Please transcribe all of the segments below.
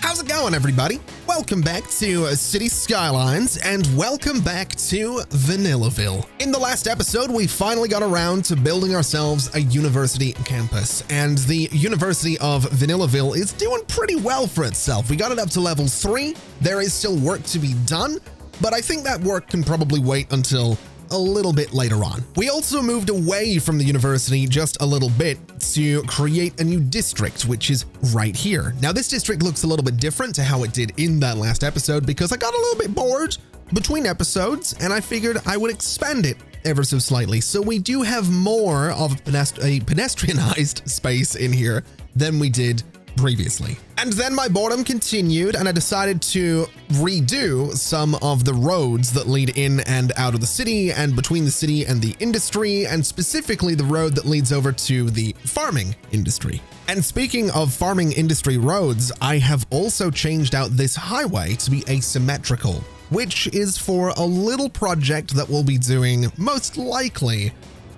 How's it going, everybody? Welcome back to City Skylines, and welcome back to Vanillaville. In the last episode, we finally got around to building ourselves a university campus, and the University of Vanillaville is doing pretty well for itself. We got it up to level 3. There is still work to be done, but I think that work can probably wait until a little bit later on. We also moved away from the university just a little bit to create a new district, which is right here. Now, this district looks a little bit different to how it did in that last episode because I got a little bit bored between episodes and I figured I would expand it ever so slightly. So we do have more of a pedestrianized space in here than we did previously. And then my boredom continued and I decided to redo some of the roads that lead in and out of the city and between the city and the industry, and specifically the road that leads over to the farming industry. And speaking of farming industry roads, I have also changed out this highway to be asymmetrical, which is for a little project that we'll be doing most likely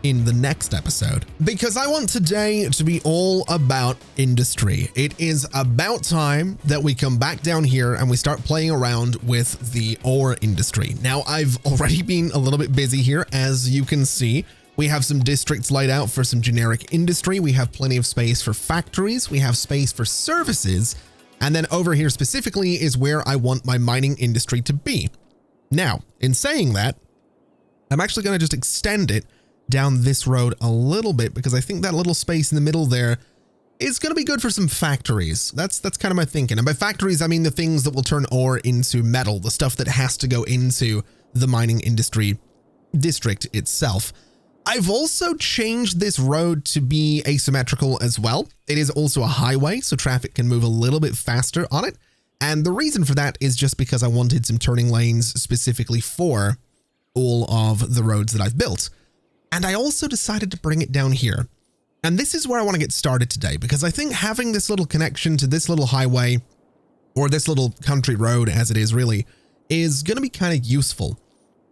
in the next episode, because I want today to be all about industry. It is about time that we come back down here and we start playing around with the ore industry. Now, I've already been a little bit busy here. As you can see, we have some districts laid out for some generic industry. We have plenty of space for factories. We have space for services. And then over here specifically is where I want my mining industry to be. Now, in saying that, I'm actually going to just extend it down this road a little bit because I think that little space in the middle there is going to be good for some factories. That's kind of my thinking. And by factories, I mean the things that will turn ore into metal, the stuff that has to go into the mining industry district itself. I've also changed this road to be asymmetrical as well. It is also a highway, so traffic can move a little bit faster on it. And the reason for that is just because I wanted some turning lanes specifically for all of the roads that I've built. And I also decided to bring it down here. And this is where I want to get started today, because I think having this little connection to this little highway, or this little country road as it is really, is going to be kind of useful.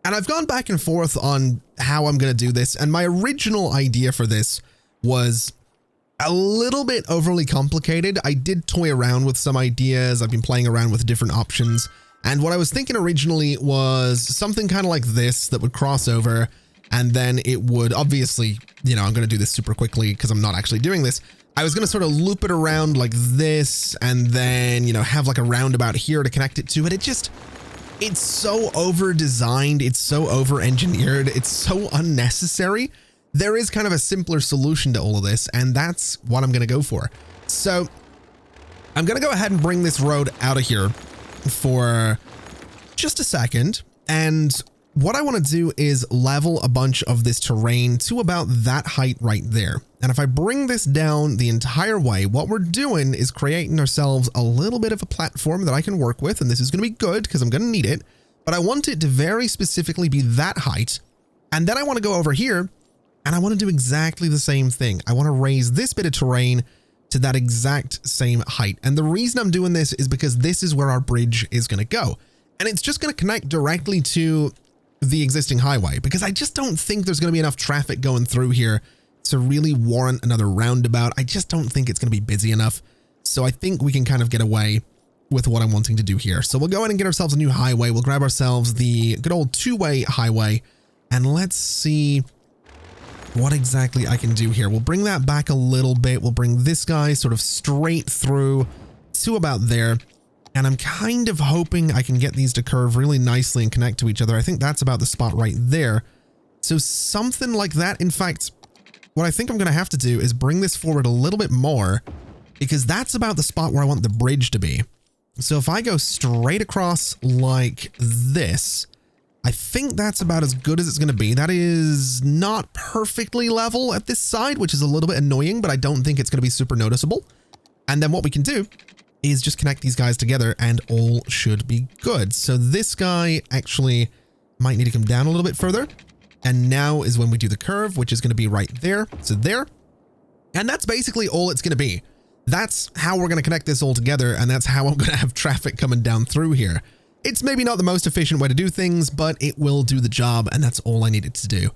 And I've gone back and forth on how I'm going to do this. And my original idea for this was a little bit overly complicated. I did toy around with some ideas. I've been playing around with different options. And what I was thinking originally was something kind of like this that would cross over. And then it would obviously, I'm going to do this super quickly because I'm not actually doing this. I was going to sort of loop it around like this and then, have like a roundabout here to connect it to it. It's so over designed. It's so over engineered. It's so unnecessary. There is kind of a simpler solution to all of this, and that's what I'm going to go for. So I'm going to go ahead and bring this road out of here for just a second. And what I want to do is level a bunch of this terrain to about that height right there. And if I bring this down the entire way, what we're doing is creating ourselves a little bit of a platform that I can work with. And this is going to be good because I'm going to need it. But I want it to very specifically be that height. And then I want to go over here and I want to do exactly the same thing. I want to raise this bit of terrain to that exact same height. And the reason I'm doing this is because this is where our bridge is going to go. And it's just going to connect directly to the existing highway, because I just don't think there's going to be enough traffic going through here to really warrant another roundabout. I just don't think it's going to be busy enough. So I think we can kind of get away with what I'm wanting to do here. So we'll go ahead and get ourselves a new highway. We'll grab ourselves the good old two-way highway and let's see what exactly I can do here. We'll bring that back a little bit. We'll bring this guy sort of straight through to about there. And I'm kind of hoping I can get these to curve really nicely and connect to each other. I think that's about the spot right there. So something like that. In fact, what I think I'm going to have to do is bring this forward a little bit more, because that's about the spot where I want the bridge to be. So if I go straight across like this, I think that's about as good as it's going to be. That is not perfectly level at this side, which is a little bit annoying, but I don't think it's going to be super noticeable. And then what we can do is just connect these guys together and all should be good. So this guy actually might need to come down a little bit further. And now is when we do the curve, which is going to be right there. So there. And that's basically all it's going to be. That's how we're going to connect this all together. And that's how I'm going to have traffic coming down through here. It's maybe not the most efficient way to do things, but it will do the job. And that's all I needed to do.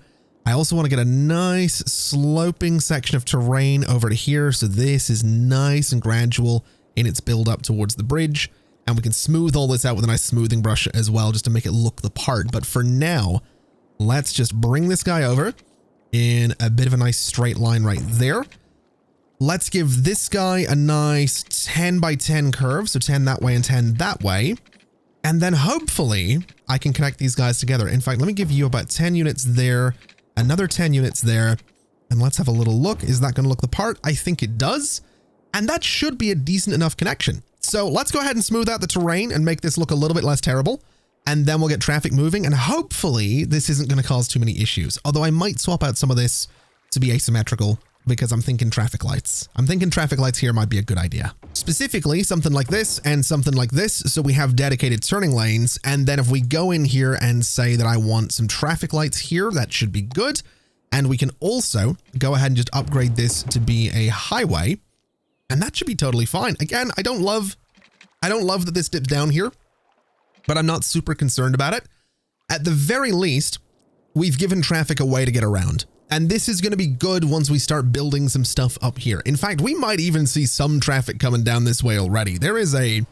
I also want to get a nice sloping section of terrain over to here. So this is nice and gradual. in its build up towards the bridge. And we can smooth all this out with a nice smoothing brush as well, just to make it look the part. But for now, let's just bring this guy over in a bit of a nice straight line right there. Let's give this guy a nice 10 by 10 curve. So 10 that way and 10 that way. And then hopefully I can connect these guys together. In fact, let me give you about 10 units there, another 10 units there. And let's have a little look. Is that going to look the part? I think it does. And that should be a decent enough connection. So let's go ahead and smooth out the terrain and make this look a little bit less terrible. And then we'll get traffic moving. And hopefully this isn't going to cause too many issues. Although I might swap out some of this to be asymmetrical because I'm thinking traffic lights. I'm thinking traffic lights here might be a good idea. Specifically something like this and something like this. So we have dedicated turning lanes. And then if we go in here and say that I want some traffic lights here, that should be good. And we can also go ahead and just upgrade this to be a highway. And that should be totally fine. Again, I don't love that this dips down here, but I'm not super concerned about it. At the very least, we've given traffic a way to get around. And this is going to be good once we start building some stuff up here. In fact, we might even see some traffic coming down this way already. There is a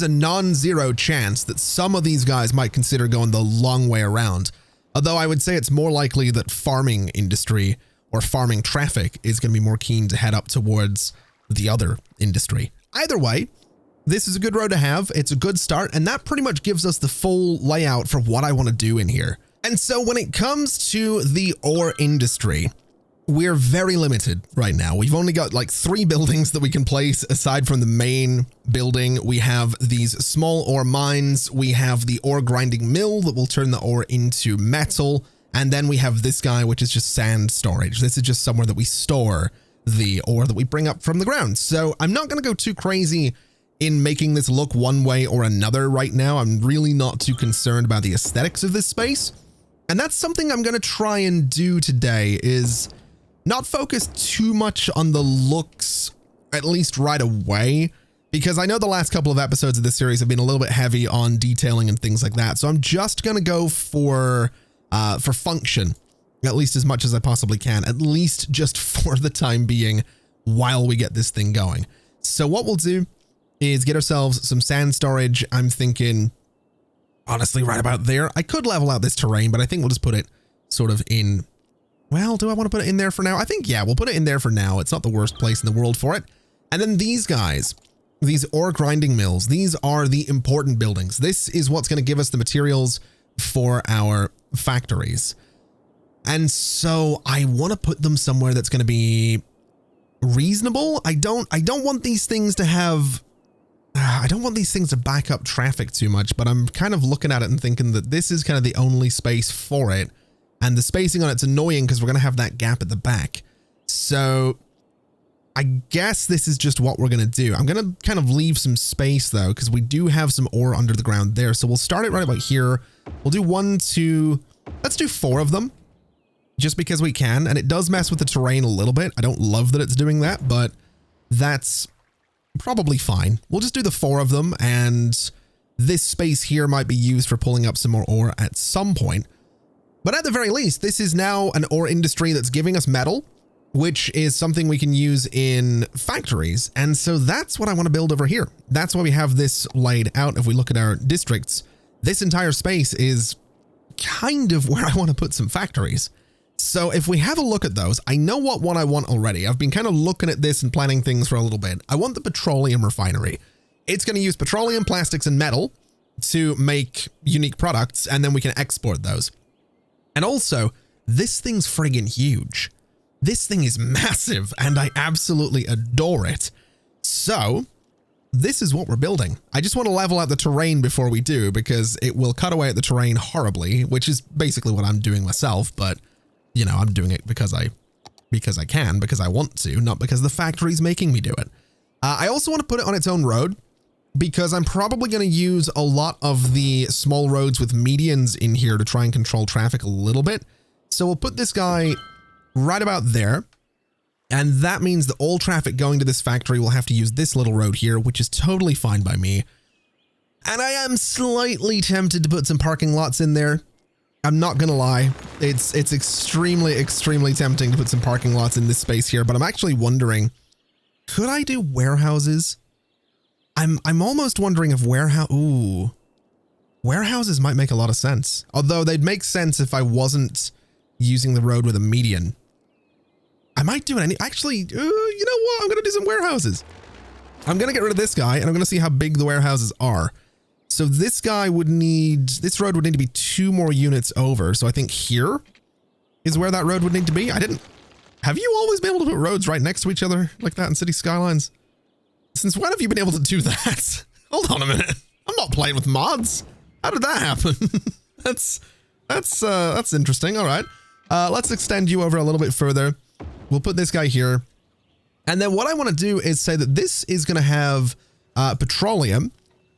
non-zero chance that some of these guys might consider going the long way around. Although I would say it's more likely that farming industry or farming traffic is going to be more keen to head up towards the other industry. Either way, this is a good road to have. It's a good start. And that pretty much gives us the full layout for what I want to do in here. And so when it comes to the ore industry, we're very limited right now. We've only got like 3 buildings that we can place aside from the main building. We have these small ore mines. We have the ore grinding mill that will turn the ore into metal. And then we have this guy, which is just sand storage. This is just somewhere that we store the ore that we bring up from the ground. So I'm not going to go too crazy in making this look one way or another right now. I'm really not too concerned about the aesthetics of this space. And that's something I'm going to try and do today, is not focus too much on the looks, at least right away, because I know the last couple of episodes of this series have been a little bit heavy on detailing and things like that. So I'm just going to go for function, at least as much as I possibly can, at least just for the time being while we get this thing going. So what we'll do is get ourselves some sand storage. I'm thinking, honestly, right about there. I could level out this terrain, but I think we'll just put it sort of in. Well, do I want to put it in there for now? I think, yeah, we'll put it in there for now. It's not the worst place in the world for it. And then these guys, these ore grinding mills, these are the important buildings. This is what's going to give us the materials for our factories. And so I want to put them somewhere that's going to be reasonable. I don't want these things to have, I don't want these things to back up traffic too much, but I'm kind of looking at it and thinking that this is kind of the only space for it. And the spacing on it's annoying because we're going to have that gap at the back. So I guess this is just what we're going to do. I'm going to kind of leave some space though, because we do have some ore under the ground there. So we'll start it right about here. We'll do 1, 2, let's do 4 of them just because we can. And it does mess with the terrain a little bit. I don't love that it's doing that, but that's probably fine. We'll just do the 4 of them. And this space here might be used for pulling up some more ore at some point. But at the very least, this is now an ore industry that's giving us metal, which is something we can use in factories. And so that's what I want to build over here. That's why we have this laid out. If we look at our districts, this entire space is kind of where I want to put some factories. So if we have a look at those, I know what one I want already. I've been kind of looking at this and planning things for a little bit. I want the petroleum refinery. It's going to use petroleum, plastics, and metal to make unique products, and then we can export those. And also, this thing's friggin' huge. This thing is massive, and I absolutely adore it. So this is what we're building. I just want to level out the terrain before we do, because it will cut away at the terrain horribly, which is basically what I'm doing myself. But, you know, I'm doing it because I can, because I want to, not because the factory's making me do it. I also want to put it on its own road, because I'm probably going to use a lot of the small roads with medians in here to try and control traffic a little bit. So we'll put this guy right about there. And that means that all traffic going to this factory will have to use this little road here, which is totally fine by me. And I am slightly tempted to put some parking lots in there. I'm not going to lie. It's extremely, extremely tempting to put some parking lots in this space here, but I'm actually wondering Could I do warehouses? I'm almost wondering if warehouses might make a lot of sense. Although they'd make sense if I wasn't using the road with a median. I might do it actually, you know what? I'm going to do some warehouses. I'm going to get rid of this guy and I'm going to see how big the warehouses are. So this road would need to be 2 more units over. So I think here is where that road would need to be. Have you always been able to put roads right next to each other like that in City Skylines? Since when have you been able to do that? Hold on a minute. I'm not playing with mods. How did that happen? That's interesting. All right. Let's extend you over a little bit further. We'll put this guy here. And then what I want to do is say that this is going to have petroleum.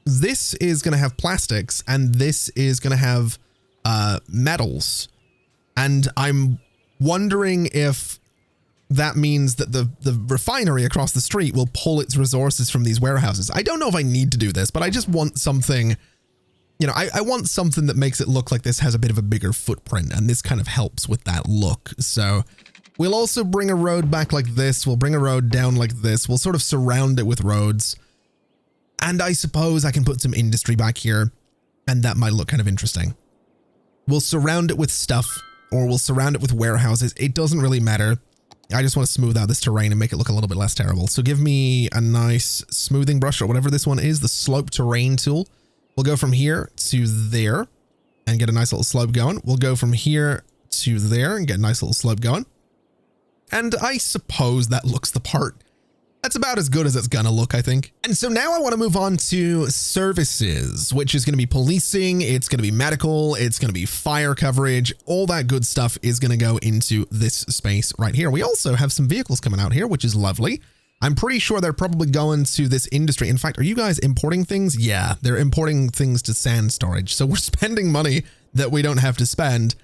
This is going to have plastics, and this is going to have metals. And I'm wondering if that means that the refinery across the street will pull its resources from these warehouses. I don't know if I need to do this, but I just want something, you know, I want something that makes it look like this has a bit of a bigger footprint, and this kind of helps with that look. So we'll also bring a road back like this. We'll bring a road down like this. We'll sort of surround it with roads. And I suppose I can put some industry back here, and that might look kind of interesting. We'll surround it with stuff, or we'll surround it with warehouses. It doesn't really matter. I just want to smooth out this terrain and make it look a little bit less terrible. So give me a nice smoothing brush or whatever this one is, the slope terrain tool. We'll go from here to there and get a nice little slope going. We'll go from here to there and get a nice little slope going. And I suppose that looks the part. That's about as good as it's gonna look, I think. And so now I want to move on to services, which is going to be policing, it's going to be medical, it's going to be fire coverage, all that good stuff is going to go into this space right here. We also have some vehicles coming out here, which is lovely. I'm pretty sure they're probably going to this industry. In fact, are you guys importing things? Yeah, they're importing things to sand storage. So we're spending money that we don't have to spend.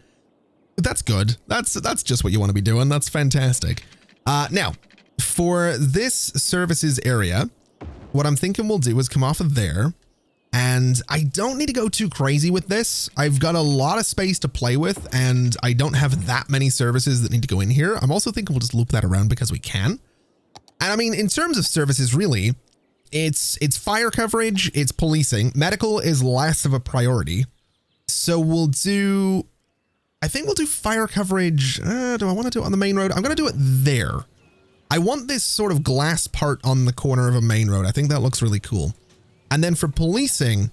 But that's good. That's just what you want to be doing. That's fantastic. Now, for this services area, what I'm thinking we'll do is come off of there, and I don't need to go too crazy with this. I've got a lot of space to play with, and I don't have that many services that need to go in here. I'm also thinking we'll just loop that around because we can. And I mean, in terms of services, really, it's fire coverage, it's policing. Medical is less of a priority. So I think we'll do fire coverage. Do I want to do it on the main road? I'm going to do it there. I want this sort of glass part on the corner of a main road. I think that looks really cool. And then for policing,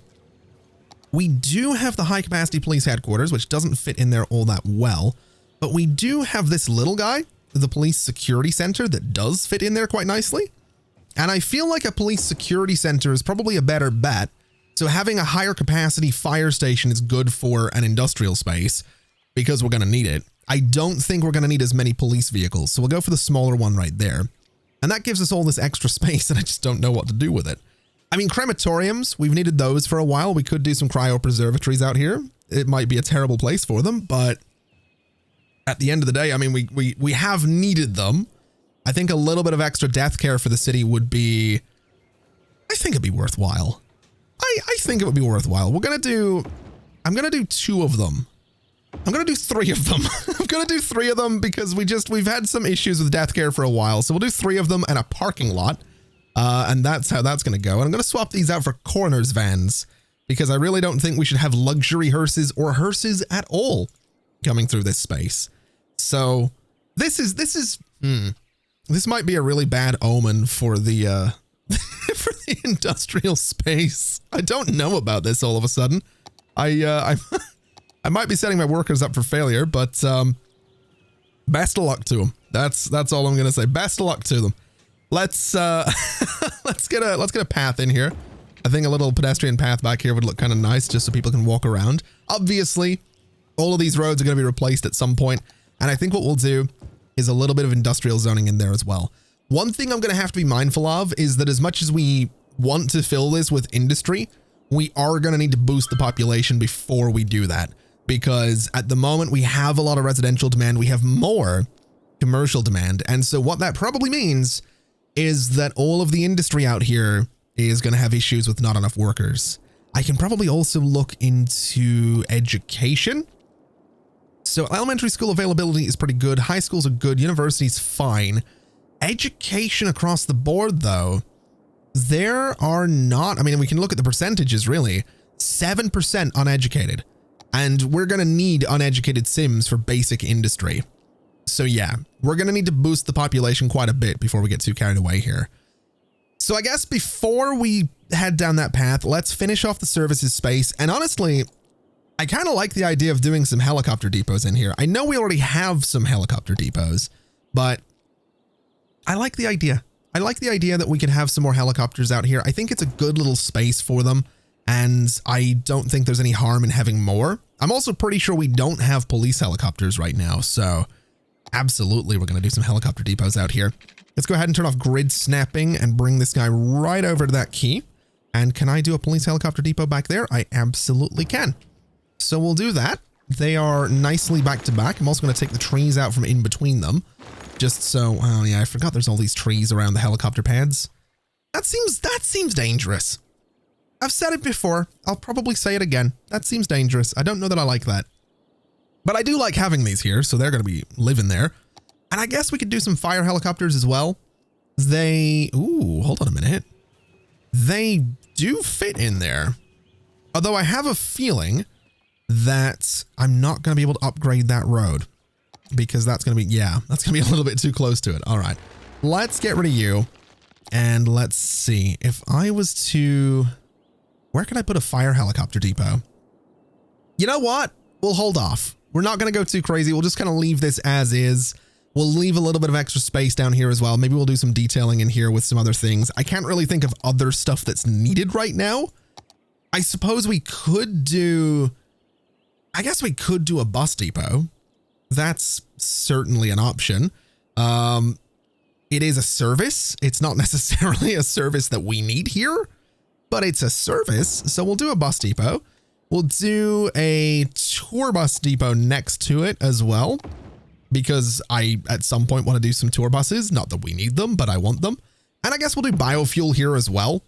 we do have the high capacity police headquarters, which doesn't fit in there all that well, but we do have this little guy, the police security center, that does fit in there quite nicely. And I feel like a police security center is probably a better bet. So having a higher capacity fire station is good for an industrial space because we're going to need it. I don't think we're going to need as many police vehicles, so we'll go for the smaller one right there. And that gives us all this extra space, and I just don't know what to do with it. I mean, crematoriums, we've needed those for a while. We could do some cryopreservatories out here. It might be a terrible place for them, but at the end of the day, I mean, we have needed them. I think a little bit of extra death care for the city would be, I think it'd be worthwhile. I think it would be worthwhile. I'm going to do 2 of them. I'm going to do 3 of them. I'm going to do 3 of them because we've had some issues with death care for a while. So we'll do 3 of them and a parking lot. And that's how that's going to go. And I'm going to swap these out for coroner's vans because I really don't think we should have luxury hearses or hearses at all coming through this space. So this might be a really bad omen for the, for the industrial space. I don't know about this all of a sudden. I might be setting my workers up for failure, but best of luck to them. That's all I'm gonna say. Best of luck to them. Let's get a path in here. I think a little pedestrian path back here would look kind of nice, just so people can walk around. Obviously, all of these roads are going to be replaced at some point, and I think what we'll do is a little bit of industrial zoning in there as well. One thing I'm going to have to be mindful of is that as much as we want to fill this with industry, we are going to need to boost the population before we do that. Because at the moment we have a lot of residential demand, we have more commercial demand. And so what that probably means is that all of the industry out here is going to have issues with not enough workers. I can probably also look into education. So elementary school availability is pretty good. High schools are good. University's fine. Education across the board, though, there are not, I mean, we can look at the percentages really, 7% uneducated. And we're going to need uneducated Sims for basic industry. So yeah, we're going to need to boost the population quite a bit before we get too carried away here. So I guess before we head down that path, let's finish off the services space. And honestly, I kind of like the idea of doing some helicopter depots in here. I know we already have some helicopter depots, but I like the idea. I like the idea that we can have some more helicopters out here. I think it's a good little space for them. And I don't think there's any harm in having more. I'm also pretty sure we don't have police helicopters right now. So absolutely, we're going to do some helicopter depots out here. Let's go ahead and turn off grid snapping and bring this guy right over to that key. And can I do a police helicopter depot back there? I absolutely can. So we'll do that. They are nicely back to back. I'm also going to take the trees out from in between them. Just so, oh yeah, I forgot there's all these trees around the helicopter pads. That seems dangerous. I've said it before. I'll probably say it again. That seems dangerous. I don't know that I like that. But I do like having these here, so they're going to be living there. And I guess we could do some fire helicopters as well. Ooh, hold on a minute. They do fit in there. Although I have a feeling that I'm not going to be able to upgrade that road. Because that's going to be, yeah, that's going to be a little bit too close to it. All right, let's get rid of you. And let's see. If I was to... Where can I put a fire helicopter depot? You know what? We'll hold off. We're not going to go too crazy. We'll just kind of leave this as is. We'll leave a little bit of extra space down here as well. Maybe we'll do some detailing in here with some other things. I can't really think of other stuff that's needed right now. I suppose we could do... I guess we could do a bus depot. That's certainly an option. It is a service. It's not necessarily a service that we need here, but it's a service. So we'll do a bus depot. We'll do a tour bus depot next to it as well, because I, at some point, want to do some tour buses. Not that we need them, but I want them. And I guess we'll do biofuel here as well.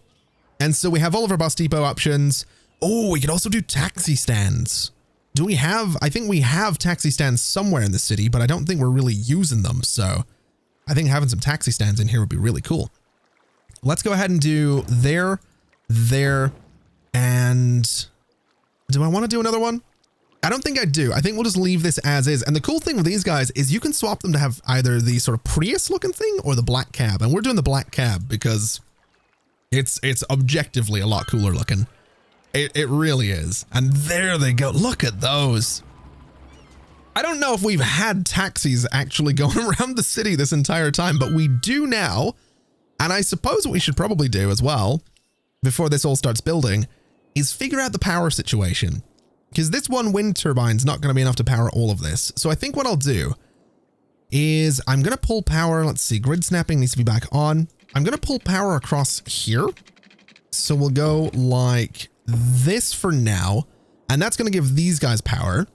And so we have all of our bus depot options. Oh, we could also do taxi stands. Do we have, I think we have taxi stands somewhere in the city, but I don't think we're really using them. So I think having some taxi stands in here would be really cool. Let's go ahead and do there, and do I want to do another one? I don't think I do. I think we'll just leave this as is. And the cool thing with these guys is you can swap them to have either the sort of Prius looking thing or the black cab. And we're doing the black cab because it's objectively a lot cooler looking. It really is. And there they go. Look at those. I don't know if we've had taxis actually going around the city this entire time, but we do now. And I suppose what we should probably do as well, before this all starts building, is figure out the power situation. Because this one wind turbine's not going to be enough to power all of this. So I think what I'll do is I'm going to pull power. Let's see. Grid snapping needs to be back on. I'm going to pull power across here. So we'll go like this for now. And that's going to give these guys power.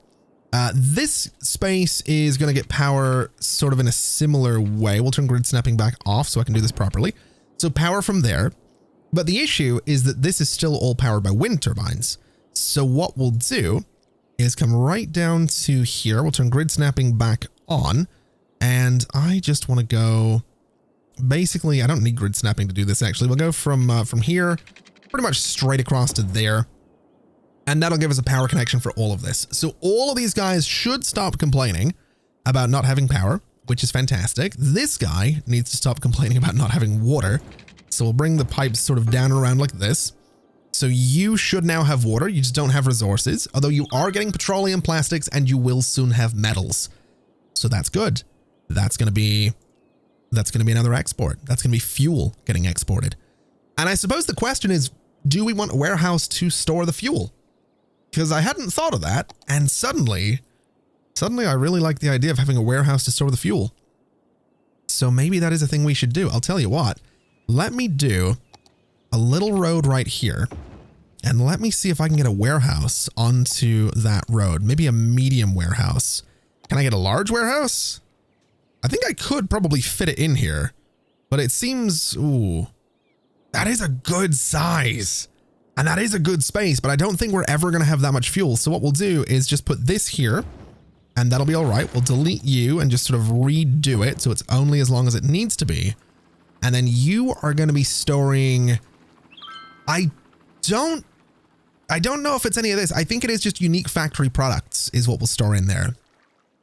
This space is going to get power sort of in a similar way. We'll turn grid snapping back off so I can do this properly. So power from there. But the issue is that this is still all powered by wind turbines. So what we'll do is come right down to here. We'll turn grid snapping back on. And I just want to go, basically, I don't need grid snapping to do this actually. We'll go from here pretty much straight across to there. And that'll give us a power connection for all of this. So all of these guys should stop complaining about not having power, which is fantastic. This guy needs to stop complaining about not having water. So we'll bring the pipes sort of down and around like this. So you should now have water. You just don't have resources, although you are getting petroleum, plastics, and you will soon have metals. So that's good. That's going to be another export. That's going to be fuel getting exported. And I suppose the question is, do we want a warehouse to store the fuel? Because I hadn't thought of that. And suddenly I really like the idea of having a warehouse to store the fuel. So maybe that is a thing we should do. I'll tell you what, let me do a little road right here. And let me see if I can get a warehouse onto that road. Maybe a medium warehouse. Can I get a large warehouse? I think I could probably fit it in here, but it seems, ooh, that is a good size. And that is a good space, but I don't think we're ever going to have that much fuel. So what we'll do is just put this here and that'll be all right. We'll delete you and just sort of redo it so it's only as long as it needs to be. And then you are going to be storing, I don't know if it's any of this. I think it is just unique factory products is what we'll store in there.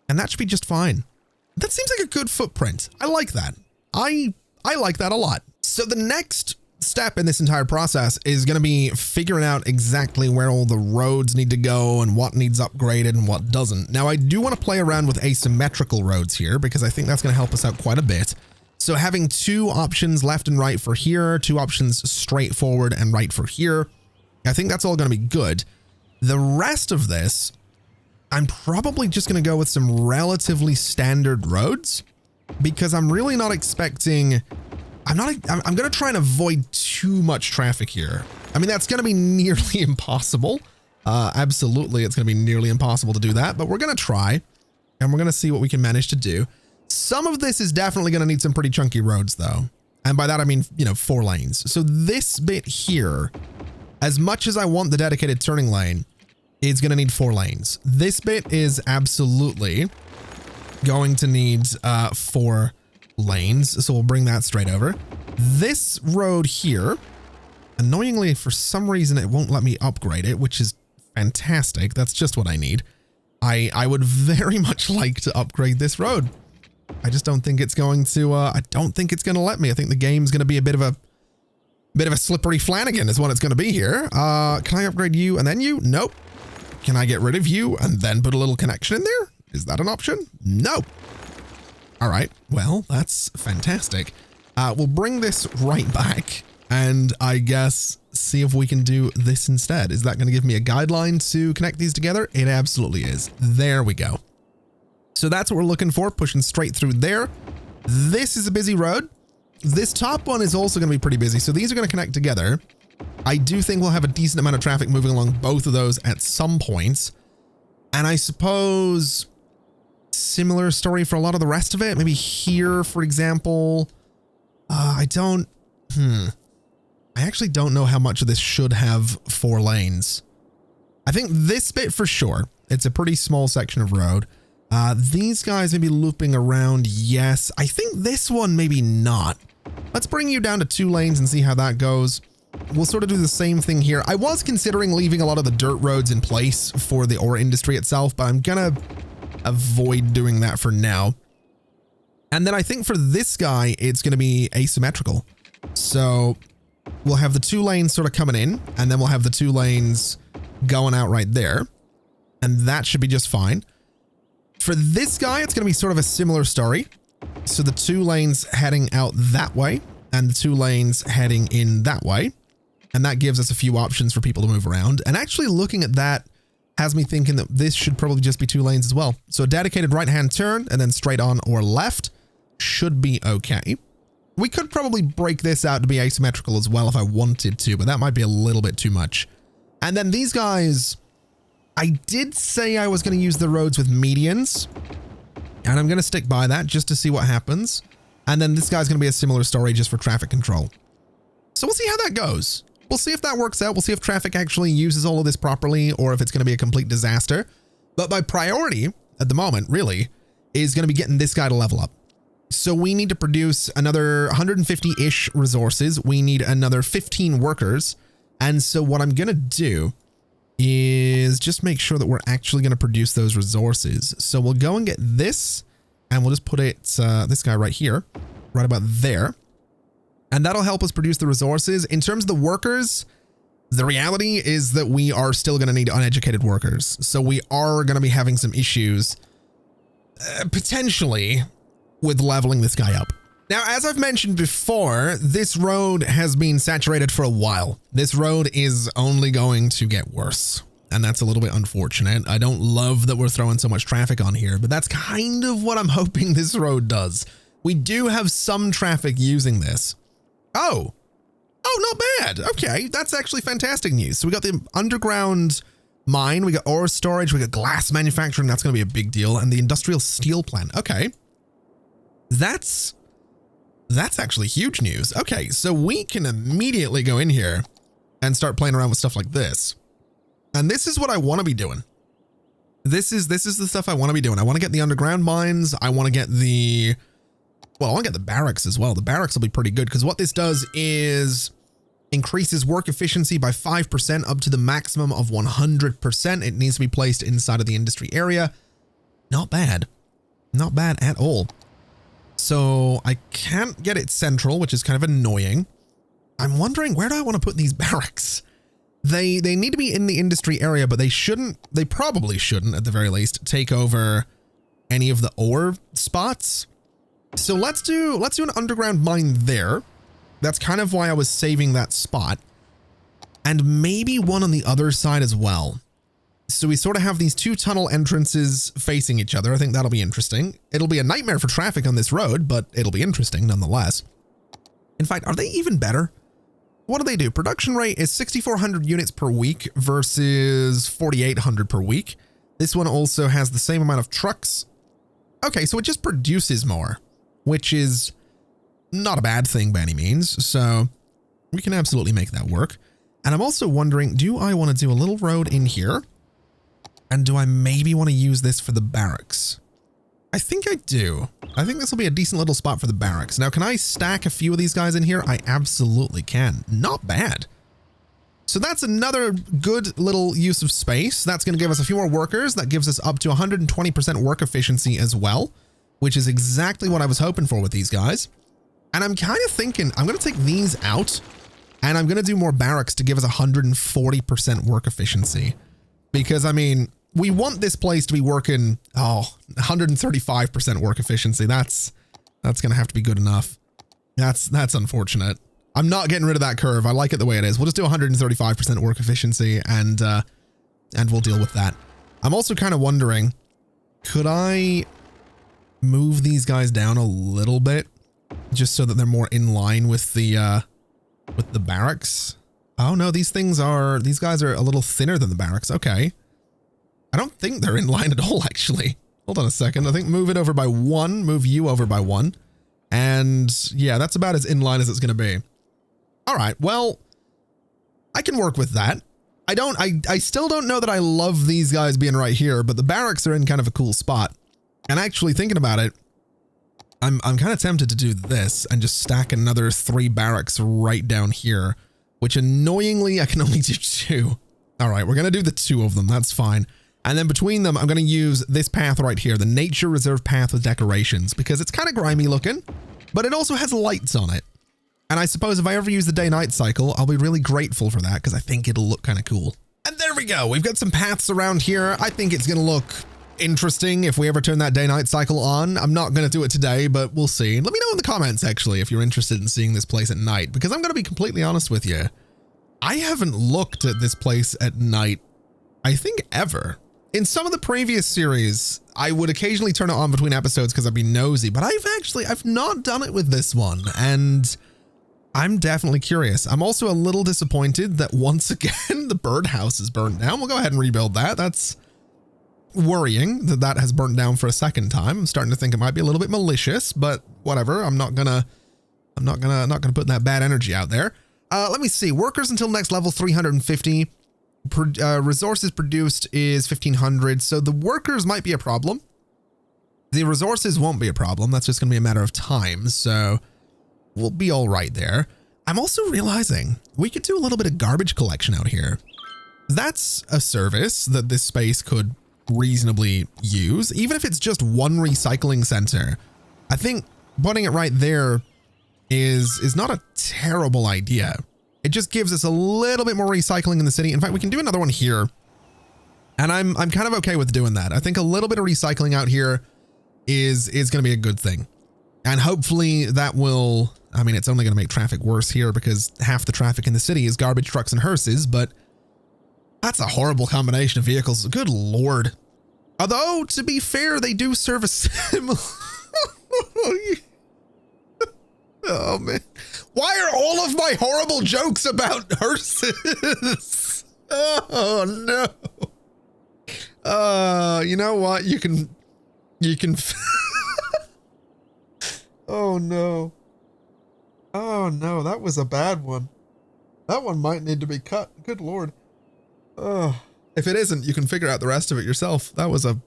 And that should be just fine. That seems like a good footprint. I like that. I like that a lot. So the next step in this entire process is going to be figuring out exactly where all the roads need to go and what needs upgraded and what doesn't. Now, I do want to play around with asymmetrical roads here because I think that's going to help us out quite a bit. So having 2 options left and right for here, 2 options straight forward and right for here, I think that's all going to be good. The rest of this, I'm probably just going to go with some relatively standard roads because I'm really not expecting, I'm going to try and avoid too much traffic here. I mean, that's going to be nearly impossible. Absolutely, it's going to be nearly impossible to do that, but we're going to try and we're going to see what we can manage to do. Some of this is definitely going to need some pretty chunky roads though. And by that, I mean, 4 lanes. So this bit here, as much as I want the dedicated turning lane, it's going to need 4 lanes. This bit is absolutely going to need 4 lanes. So we'll bring that straight over. This road here, annoyingly, for some reason, it won't let me upgrade it, which is fantastic. That's just what I need. I would very much like to upgrade this road. I just don't think it's going to, I don't think it's going to let me. I think the game's going to be a bit of a slippery Flanagan is what it's going to be here. Can I upgrade you and then you? Nope. Can I get rid of you and then put a little connection in there? Is that an option? No. All right. Well, that's fantastic. We'll bring this right back and I guess see if we can do this instead. Is that going to give me a guideline to connect these together? It absolutely is. There we go. So that's what we're looking for, pushing straight through there. This is a busy road. This top one is also going to be pretty busy. So these are going to connect together. I do think we'll have a decent amount of traffic moving along both of those at some points. And I suppose similar story for a lot of the rest of it. Maybe here, for example, I actually don't know how much of this should have 4 lanes. I think this bit for sure. It's a pretty small section of road. These guys may be looping around. Yes. I think this one, maybe not. Let's bring you down to 2 lanes and see how that goes. We'll sort of do the same thing here. I was considering leaving a lot of the dirt roads in place for the ore industry itself, but I'm gonna avoid doing that for now. And then I think for this guy, it's gonna be asymmetrical. So we'll have the 2 lanes sort of coming in, and then we'll have the 2 lanes going out right there. And that should be just fine. For this guy, it's going to be sort of a similar story. So the 2 lanes heading out that way and the 2 lanes heading in that way. And that gives us a few options for people to move around. And actually looking at that has me thinking that this should probably just be 2 lanes as well. So a dedicated right-hand turn and then straight on or left should be okay. We could probably break this out to be asymmetrical as well if I wanted to, but that might be a little bit too much. And then these guys, I did say I was going to use the roads with medians, and I'm going to stick by that just to see what happens. And then this guy's going to be a similar story just for traffic control. So we'll see how that goes. We'll see if that works out. We'll see if traffic actually uses all of this properly or if it's going to be a complete disaster. But my priority at the moment really is going to be getting this guy to level up. So we need to produce another 150-ish resources. We need another 15 workers. And so what I'm going to do is just make sure that we're actually going to produce those resources. So we'll go and get this and we'll just put it, this guy right here, right about there. And that'll help us produce the resources. In terms of the workers, the reality is that we are still going to need uneducated workers. So we are going to be having some issues, potentially, with leveling this guy up. Now, as I've mentioned before, this road has been saturated for a while. This road is only going to get worse, and that's a little bit unfortunate. I don't love that we're throwing so much traffic on here, but that's kind of what I'm hoping this road does. We do have some traffic using this. Oh, not bad. Okay, that's actually fantastic news. So we got the underground mine, we got ore storage, we got glass manufacturing. That's going to be a big deal, and the industrial steel plant. Okay, that's actually huge news. Okay, so we can immediately go in here and start playing around with stuff like this. And this is what I want to be doing. This is the stuff I want to be doing. I want to get the underground mines. I want to get the, well, I want to get the barracks as well. The barracks will be pretty good because what this does is increases work efficiency by 5% up to the maximum of 100%. It needs to be placed inside of the industry area. Not bad. Not bad at all. So I can't get it central, which is kind of annoying. I'm wondering, where do I want to put these barracks? They need to be in the industry area, but they probably shouldn't, at the very least, take over any of the ore spots. So let's do an underground mine there. That's kind of why I was saving that spot. And maybe one on the other side as well. So we sort of have these two tunnel entrances facing each other. I think that'll be interesting. It'll be a nightmare for traffic on this road, but it'll be interesting nonetheless. In fact, are they even better? What do they do? Production rate is 6,400 units per week versus 4,800 per week. This one also has the same amount of trucks. Okay, so it just produces more, which is not a bad thing by any means. So we can absolutely make that work. And I'm also wondering, do I want to do a little road in here? And do I maybe want to use this for the barracks? I think I do. I think this will be a decent little spot for the barracks. Now, can I stack a few of these guys in here? I absolutely can. Not bad. So that's another good little use of space. That's going to give us a few more workers. That gives us up to 120% work efficiency as well, which is exactly what I was hoping for with these guys. And I'm kind of thinking I'm going to take these out and I'm going to do more barracks to give us 140% work efficiency. Because, I mean, we want this place to be working, 135% work efficiency. That's going to have to be good enough. That's unfortunate. I'm not getting rid of that curve. I like it the way it is. We'll just do 135% work efficiency and we'll deal with that. I'm also kind of wondering, could I move these guys down a little bit just so that they're more in line with the barracks? Oh no, these guys are a little thinner than the barracks. Okay. I don't think they're in line at all, actually. Hold on a second. I think move it over by one, move you over by one. And yeah, that's about as in line as it's going to be. All right. Well, I can work with that. I still don't know that I love these guys being right here, but the barracks are in kind of a cool spot. And actually thinking about it, I'm kind of tempted to do this and just stack another 3 barracks right down here, which annoyingly I can only do 2. All right. We're going to do the 2 of them. That's fine. And then between them, I'm going to use this path right here, the nature reserve path with decorations, because it's kind of grimy looking, but it also has lights on it. And I suppose if I ever use the day-night cycle, I'll be really grateful for that because I think it'll look kind of cool. And there we go. We've got some paths around here. I think it's going to look interesting if we ever turn that day-night cycle on. I'm not going to do it today, but we'll see. Let me know in the comments, actually, if you're interested in seeing this place at night, because I'm going to be completely honest with you. I haven't looked at this place at night, I think, ever. In some of the previous series, I would occasionally turn it on between episodes because I'd be nosy, but I've not done it with this one, and I'm definitely curious. I'm also a little disappointed that once again, the birdhouse is burnt down. We'll go ahead and rebuild that. That's worrying that has burnt down for a second time. I'm starting to think it might be a little bit malicious, but whatever. I'm not gonna put that bad energy out there. Let me see. Workers until next level 350. Resources produced is 1,500. So the workers might be a problem. The resources won't be a problem. That's just going to be a matter of time. So we'll be all right there. I'm also realizing we could do a little bit of garbage collection out here. That's a service that this space could reasonably use, even if it's just one recycling center. I think putting it right there is not a terrible idea. It just gives us a little bit more recycling in the city. In fact, we can do another one here. And I'm kind of okay with doing that. I think a little bit of recycling out here is going to be a good thing. And hopefully that will, I mean, it's only going to make traffic worse here because half the traffic in the city is garbage trucks and hearses, but that's a horrible combination of vehicles. Good Lord. Although, to be fair, they do serve a similar... Oh, man. Why are all of my horrible jokes about hearses? Oh, no. You know what? You can... Oh, no. Oh, no. That was a bad one. That one might need to be cut. Good Lord. Oh, If it isn't, you can figure out the rest of it yourself. That was a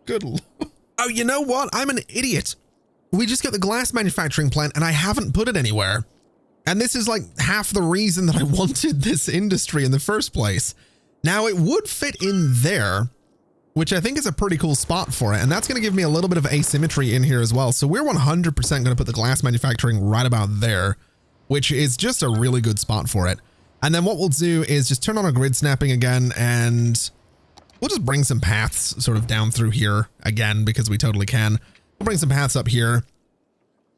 good. Oh, you know what? I'm an idiot. We just got the glass manufacturing plant and I haven't put it anywhere. And this is like half the reason that I wanted this industry in the first place. Now it would fit in there, which I think is a pretty cool spot for it. And that's going to give me a little bit of asymmetry in here as well. So we're 100% going to put the glass manufacturing right about there, which is just a really good spot for it. And then what we'll do is just turn on our grid snapping again, and we'll just bring some paths sort of down through here again, because we totally can. We'll bring some paths up here.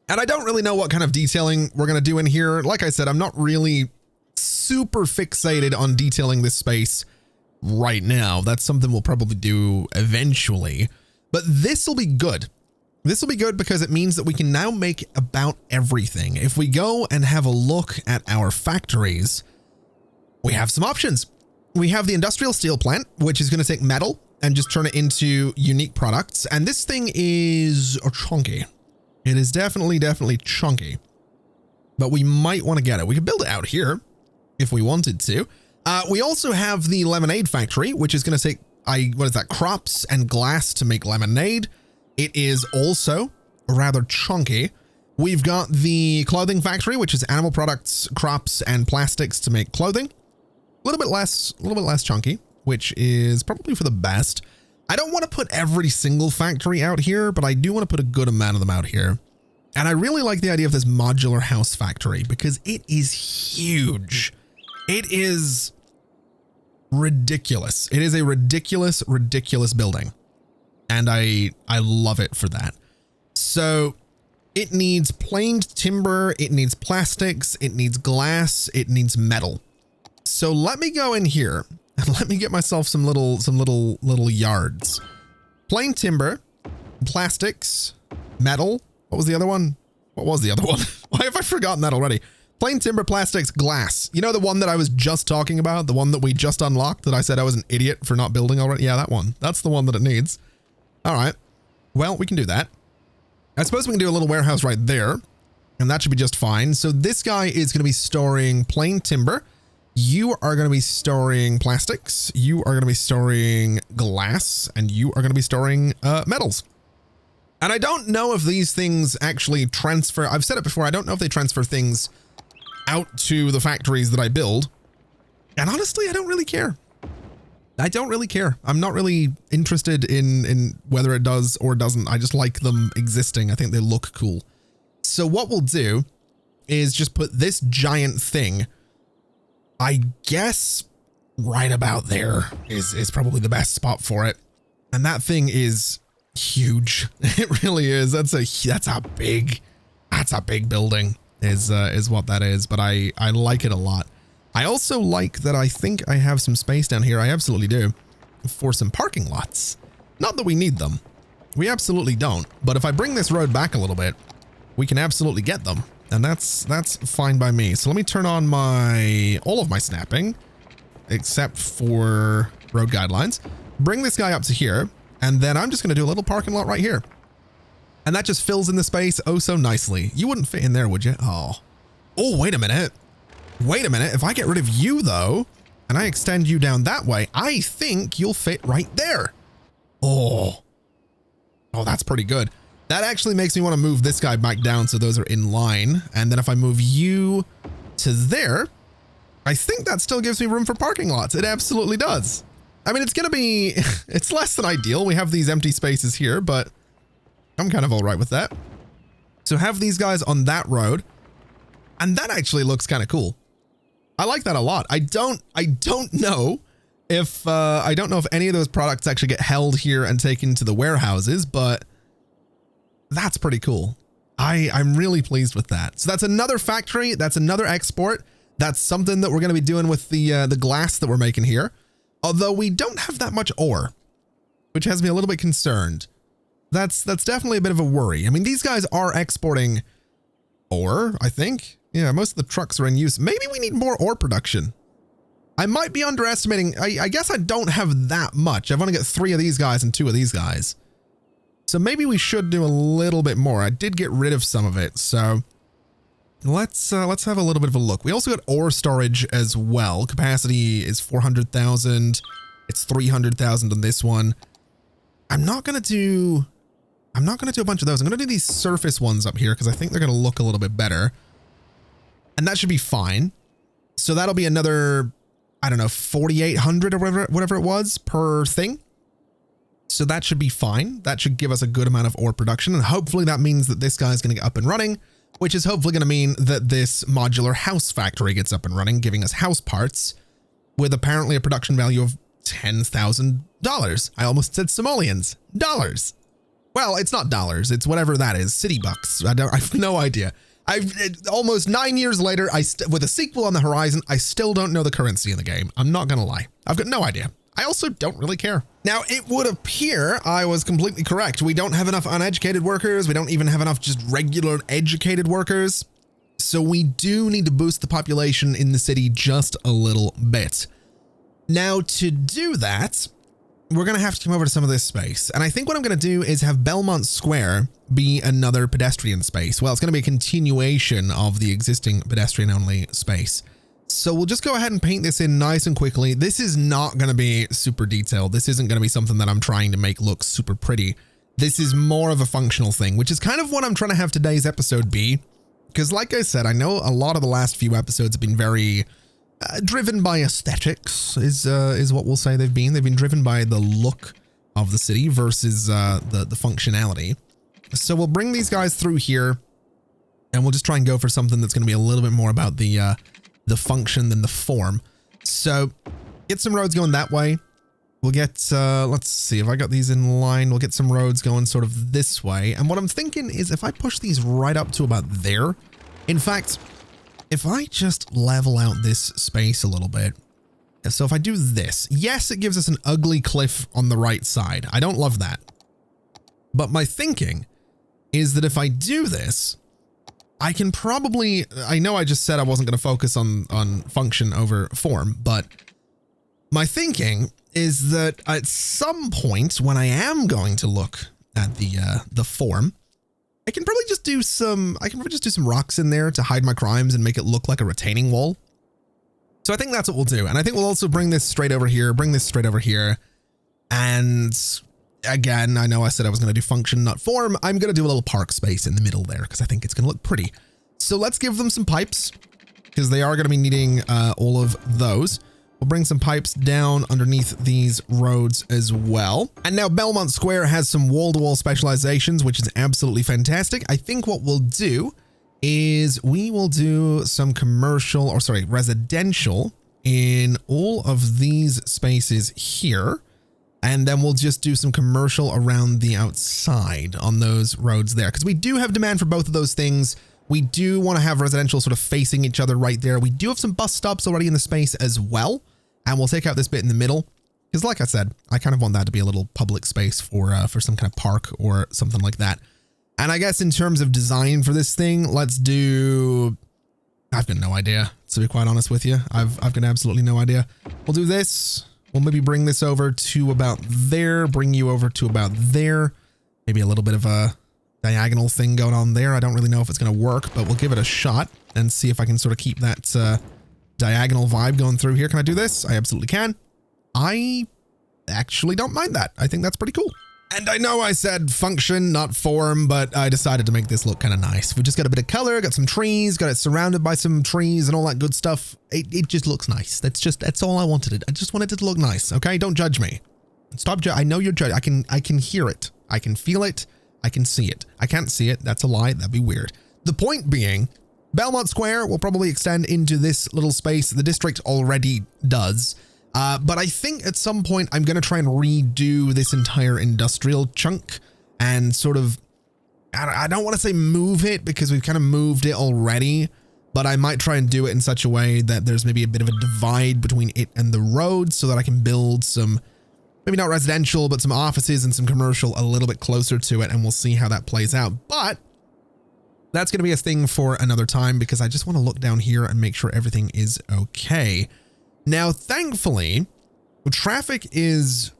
And I don't really know what kind of detailing we're going to do in here. Like I said, I'm not really super fixated on detailing this space right now. That's something we'll probably do eventually. But this will be good. This will be good because it means that we can now make about everything. If we go and have a look at our factories, we have some options. We have the industrial steel plant, which is going to take metal and just turn it into unique products. And this thing is chunky. It is definitely chunky, but we might want to get it. We could build it out here if we wanted to. We also have the lemonade factory, which is going to take, what is that? Crops and glass to make lemonade. It is also rather chunky. We've got the clothing factory, which is animal products, crops, and plastics to make clothing. A little bit less chunky, which is probably for the best. I don't want to put every single factory out here, but I do want to put a good amount of them out here. And I really like the idea of this modular house factory because it is huge. It is ridiculous. It is a ridiculous building. And I love it for that. So it needs planed timber, it needs plastics, it needs glass, it needs metal. So let me go in here and let me get myself some little yards. Plain timber, plastics, metal. What was the other one? What was the other one? Why have I forgotten that already? Plain timber, plastics, glass. You know the one that I was just talking about? The one that we just unlocked that I said I was an idiot for not building already? Yeah, that one. That's the one that it needs. All right. Well, we can do that. I suppose we can do a little warehouse right there, and that should be just fine. So this guy is going to be storing plain timber. You are going to be storing plastics. You are going to be storing glass, and you are going to be storing metals. And I don't know if these things actually transfer. I've said it before. I don't know if they transfer things out to the factories that I build. And honestly, I don't really care. I don't really care. I'm not really interested in whether it does or doesn't. I just like them existing. I think they look cool. So what we'll do is just put this giant thing, I guess right about there is probably the best spot for it. And that thing is huge. It really is. That's a big building is what that is. But I like it a lot. I also like that I think I have some space down here. I absolutely do, for some parking lots. Not that we need them. We absolutely don't. But if I bring this road back a little bit, we can absolutely get them. And that's fine by me. So let me turn on all of my snapping, except for road guidelines. Bring this guy up to here. And then I'm just going to do a little parking lot right here. And that just fills in the space oh so nicely. You wouldn't fit in there, would you? Oh, wait a minute. Wait a minute. If I get rid of you, though, and I extend you down that way, I think you'll fit right there. Oh, that's pretty good. That actually makes me want to move this guy back down so those are in line. And then if I move you to there, I think that still gives me room for parking lots. It absolutely does. I mean, it's less than ideal. We have these empty spaces here, but I'm kind of all right with that. So have these guys on that road. And that actually looks kind of cool. I like that a lot. I don't know if any of those products actually get held here and taken to the warehouses, but that's pretty cool. I'm really pleased with that. So that's another factory. That's another export. That's something that we're going to be doing with the glass that we're making here. Although we don't have that much ore, which has me a little bit concerned. That's definitely a bit of a worry. I mean, these guys are exporting ore, I think. Yeah, most of the trucks are in use. Maybe we need more ore production. I might be underestimating. I guess I don't have that much. I've only got 3 of these guys and 2 of these guys. So maybe we should do a little bit more. I did get rid of some of it. So let's have a little bit of a look. We also got ore storage as well. Capacity is 400,000. It's 300,000 on this one. I'm not gonna do a bunch of those. I'm gonna do these surface ones up here because I think they're gonna look a little bit better, and that should be fine. So that'll be another, I don't know, 4,800 or whatever it was per thing. So that should be fine. That should give us a good amount of ore production. And hopefully that means that this guy's going to get up and running, which is hopefully going to mean that this modular house factory gets up and running, giving us house parts with apparently a production value of $10,000. I almost said Somalians. Dollars. Well, it's not dollars. It's whatever that is. City bucks. I have no idea. Almost 9 years later, with a sequel on the horizon, I still don't know the currency in the game. I'm not going to lie. I've got no idea. I also don't really care. Now, it would appear I was completely correct. We don't have enough uneducated workers. We don't even have enough just regular educated workers. So we do need to boost the population in the city just a little bit. Now, to do that, we're going to have to come over to some of this space. And I think what I'm going to do is have Belmont Square be another pedestrian space. Well, it's going to be a continuation of the existing pedestrian-only space. So we'll just go ahead and paint this in nice and quickly. This is not going to be super detailed. This isn't going to be something that I'm trying to make look super pretty. This is more of a functional thing, which is kind of what I'm trying to have today's episode be. Because like I said, I know a lot of the last few episodes have been very driven by aesthetics is what we'll say they've been. They've been driven by the look of the city versus the functionality. So we'll bring these guys through here and we'll just try and go for something that's going to be a little bit more about the function than the form. So get some roads going that way. We'll get, let's see if I got these in line. We'll get some roads going sort of this way. And what I'm thinking is if I push these right up to about there, in fact, if I just level out this space a little bit. So if I do this, yes, it gives us an ugly cliff on the right side. I don't love that. But my thinking is that if I do this, I can probably, I know I just said I wasn't going to focus on function over form, but my thinking is that at some point when I am going to look at the form, I can probably just do some rocks in there to hide my crimes and make it look like a retaining wall. So I think that's what we'll do. And I think we'll also bring this straight over here, and again, I know I said I was going to do function, not form. I'm going to do a little park space in the middle there because I think it's going to look pretty. So let's give them some pipes because they are going to be needing all of those. We'll bring some pipes down underneath these roads as well. And now Belmont Square has some wall-to-wall specializations, which is absolutely fantastic. I think what we'll do is we will do some residential in all of these spaces here. And then we'll just do some commercial around the outside on those roads there. Because we do have demand for both of those things. We do want to have residential sort of facing each other right there. We do have some bus stops already in the space as well. And we'll take out this bit in the middle. Because like I said, I kind of want that to be a little public space for some kind of park or something like that. And I guess in terms of design for this thing, let's do... I've got no idea, to be quite honest with you. I've got absolutely no idea. We'll do this. We'll maybe bring this over to about there, bring you over to about there. Maybe a little bit of a diagonal thing going on there. I don't really know if it's going to work, but we'll give it a shot and see if I can sort of keep that diagonal vibe going through here. Can I do this? I absolutely can. I actually don't mind that. I think that's pretty cool. And I know I said function, not form, but I decided to make this look kind of nice. We've just got a bit of color, got some trees, got it surrounded by some trees and all that good stuff. It just looks nice. That's all I wanted it. I just wanted it to look nice. Okay. Don't judge me. Stop. I know you're judging. I can hear it. I can feel it. I can see it. I can't see it. That's a lie. That'd be weird. The point being, Belmont Square will probably extend into this little space. The district already does. But I think at some point I'm going to try and redo this entire industrial chunk and sort of, I don't want to say move it because we've kind of moved it already, but I might try and do it in such a way that there's maybe a bit of a divide between it and the road so that I can build some, maybe not residential, but some offices and some commercial a little bit closer to it. And we'll see how that plays out. But that's going to be a thing for another time because I just want to look down here and make sure everything is okay. Now, thankfully, traffic is,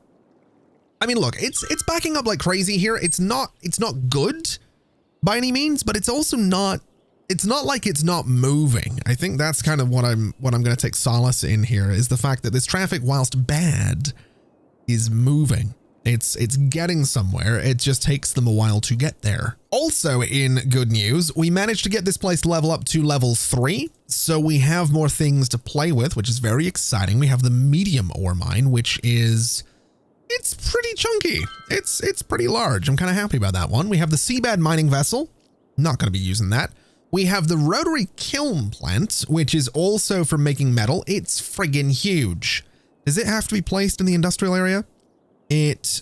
I mean, look, it's backing up like crazy here. It's not good by any means, but it's also not it's not like it's not moving. I think that's kind of what I'm going to take solace in here, is the fact that this traffic, whilst bad, is moving. It's getting somewhere. It just takes them a while to get there. Also, in good news, we managed to get this place to level up to level 3. So we have more things to play with, which is very exciting. We have the medium ore mine, which is, it's pretty chunky. It's pretty large. I'm kind of happy about that one. We have the seabed mining vessel. Not going to be using that. We have the rotary kiln plant, which is also for making metal. It's friggin' huge. Does it have to be placed in the industrial area? It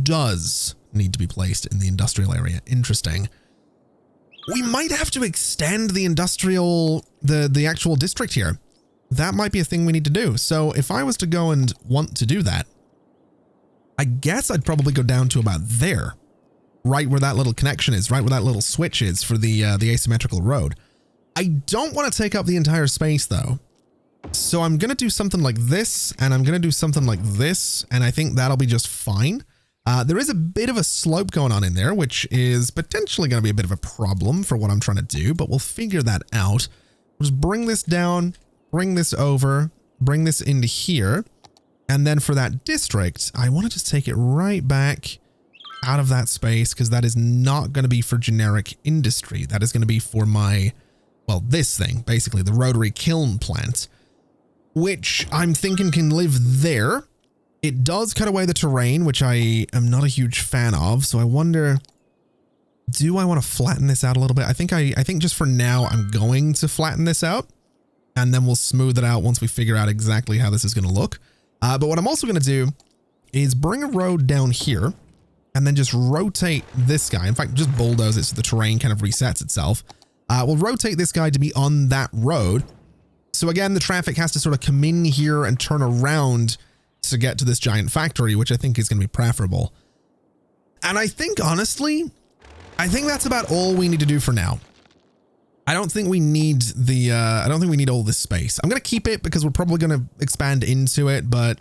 does need to be placed in the industrial area. Interesting. We might have to extend the industrial, the actual district here. That might be a thing we need to do. So if I was to go and want to do that, I guess I'd probably go down to about there, right where that little connection is, right where that little switch is for the asymmetrical road. I don't want to take up the entire space though. So I'm going to do something like this, and I'm going to do something like this, and I think that'll be just fine. There is a bit of a slope going on in there, which is potentially going to be a bit of a problem for what I'm trying to do, but we'll figure that out. We'll just bring this down, bring this over, bring this into here, and then for that district, I want to just take it right back out of that space, because that is not going to be for generic industry. That is going to be for my, well, this thing, basically, the rotary kiln plant, which I'm thinking can live there. It does cut away the terrain, which I am not a huge fan of. So I wonder, do I want to flatten this out a little bit? I think just for now, I'm going to flatten this out, and then we'll smooth it out once we figure out exactly how this is going to look. But what I'm also going to do is bring a road down here and then just rotate this guy. In fact, just bulldoze it so the terrain kind of resets itself. We'll rotate this guy to be on that road. So again, the traffic has to sort of come in here and turn around to get to this giant factory, which I think is going to be preferable. And I think, honestly, I think that's about all we need to do for now. I don't think we need the, I don't think we need all this space. I'm going to keep it because we're probably going to expand into it, but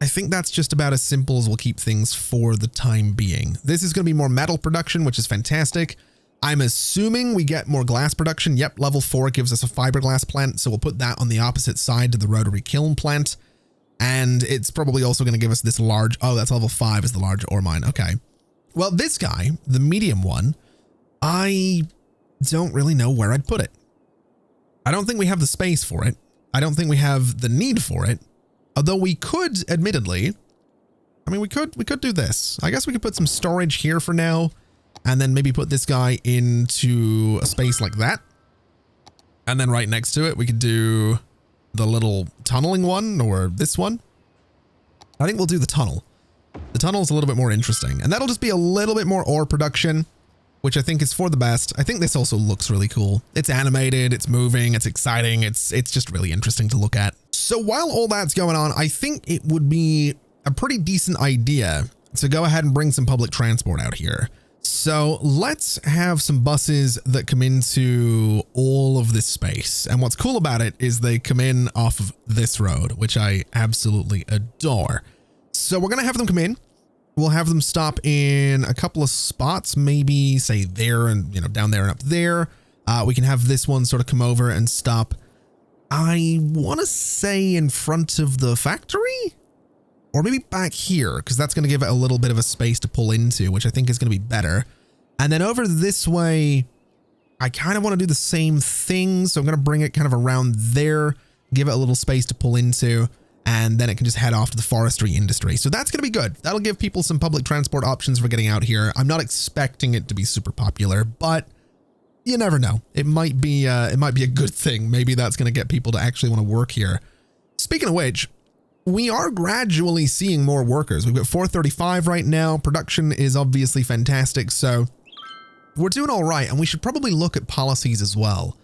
I think that's just about as simple as we'll keep things for the time being. This is going to be more metal production, which is fantastic. I'm assuming we get more glass production. Yep, level 4 gives us a fiberglass plant, so we'll put that on the opposite side to the rotary kiln plant. And it's probably also going to give us this large, oh, that's level 5 is the large ore mine. Okay. Well, this guy, the medium one, I don't really know where I'd put it. I don't think we have the space for it. I don't think we have the need for it. Although we could, admittedly, I mean, we could do this. I guess we could put some storage here for now, and then maybe put this guy into a space like that. And then right next to it, we could do the little tunneling one, or this one. I think we'll do the tunnel. The tunnel is a little bit more interesting, and that'll just be a little bit more ore production, which I think is for the best. I think this also looks really cool. It's animated, it's moving, it's exciting. It's just really interesting to look at. So while all that's going on, I think it would be a pretty decent idea to go ahead and bring some public transport out here. So let's have some buses that come into all of this space. And what's cool about it is they come in off of this road, which I absolutely adore. So we're going to have them come in. We'll have them stop in a couple of spots, maybe say there and, you know, down there and up there. We can have this one sort of come over and stop. I want to say in front of the factory, or maybe back here, because that's going to give it a little bit of a space to pull into, which I think is going to be better. And then over this way, I kind of want to do the same thing. So I'm going to bring it kind of around there, give it a little space to pull into, and then it can just head off to the forestry industry. So that's going to be good. That'll give people some public transport options for getting out here. I'm not expecting it to be super popular, but you never know. It might be a good thing. Maybe that's going to get people to actually want to work here. Speaking of which, we are gradually seeing more workers. We've got 435 right now. Production is obviously fantastic. So we're doing all right. And we should probably look at policies as well.